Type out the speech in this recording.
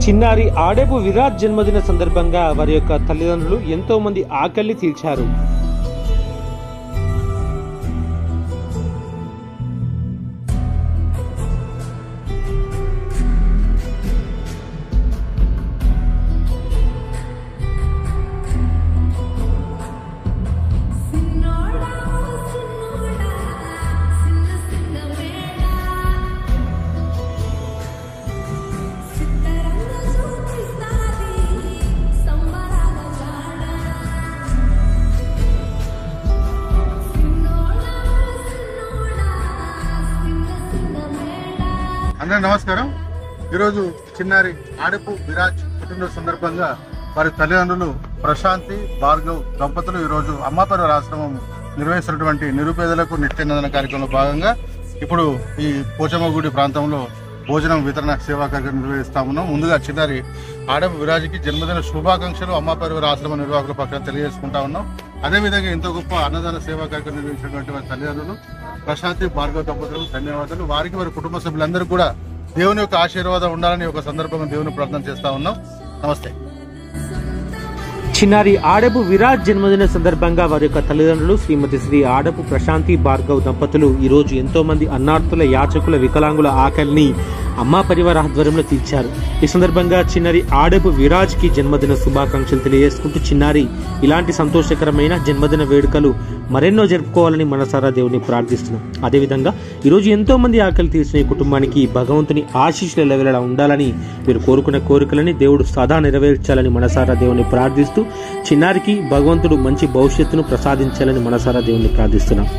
చిన్నారి ఆడేపు విరాజ్ జన్మదిన సందర్భంగా వారి యొక్క తల్లిదండ్రులు ఎంతో మంది ఆకలిని తీర్చారు. అందరూ నమస్కారం. ఈరోజు చిన్నారి ఆడేపు విరాజ్ పుట్టినరోజు సందర్భంగా వారి తల్లిదండ్రులు ప్రశాంతి భార్గవ్ దంపతులు ఈరోజు అమ్మాపర్వ ఆశ్రమం నిర్వహిస్తున్నటువంటి నిరుపేదలకు నిత్యాన్నదాన కార్యక్రమంలో భాగంగా ఇప్పుడు ఈ పోచమ్మగుడి ప్రాంతంలో భోజనం వితరణ సేవా కార్యక్రమం నిర్వహిస్తా ఉన్నాం. ముందుగా చిన్నారి ఆడేపు విరాజ్కి జన్మదిన శుభాకాంక్షలు అమ్మాపర్వ ఆశ్రమ నిర్వాహకుల పక్షాన తెలియజేసుకుంటా ఉన్నాం. అదేవిధంగా ఎంతో గొప్ప అన్నదాన సేవా కార్యక్రమం నిర్వహించినటువంటి వారి తల్లిదండ్రులు ప్రశాంతి భార్గవ దంపతులకు ధన్యవాదాలు. వారికి వారి కుటుంబ సభ్యులందరూ కూడా దేవుని యొక్క ఆశీర్వాదం ఉండాలని ఒక సందర్భంగా దేవుని ప్రార్థన చేస్తా ఉన్నాం. నమస్తే. చిన్నారి ఆడేపు విరాజ్ జన్మదిన సందర్భంగా వారి యొక్క తల్లిదండ్రులు శ్రీమతి శ్రీ ఆడేపు ప్రశాంతి భార్గవ్ దంపతులు ఈ రోజు ఎంతో మంది అన్నార్థుల యాచకుల వికలాంగుల ఆకలిని అమ్మా పరివార ఆధ్వర్యంలో తీర్చారు. ఈ సందర్భంగా చిన్నారి ఆడేపు విరాజ్ కి జన్మదిన శుభాకాంక్షలు తెలియజేసుకుంటూ చిన్నారి ఇలాంటి సంతోషకరమైన జన్మదిన వేడుకలు మరెన్నో జరుపుకోవాలని మనసారా దేవుని ప్రార్థిస్తున్నాం. అదేవిధంగా ఈరోజు ఎంతో మంది ఆకలి తీర్చిన ఈ కుటుంబానికి భగవంతుని ఆశీస్సులు ఎల్లవేళలా ఉండాలని మీరు కోరుకున్న కోరికలని దేవుడు సదా నెరవేర్చాలని మనసారా దేవుని ప్రార్థిస్తూ చిన్నారికి భగవంతుడు మంచి భవిష్యత్తును ప్రసాదించాలని మనసారా దేవుని ప్రార్థిస్తున్నాం.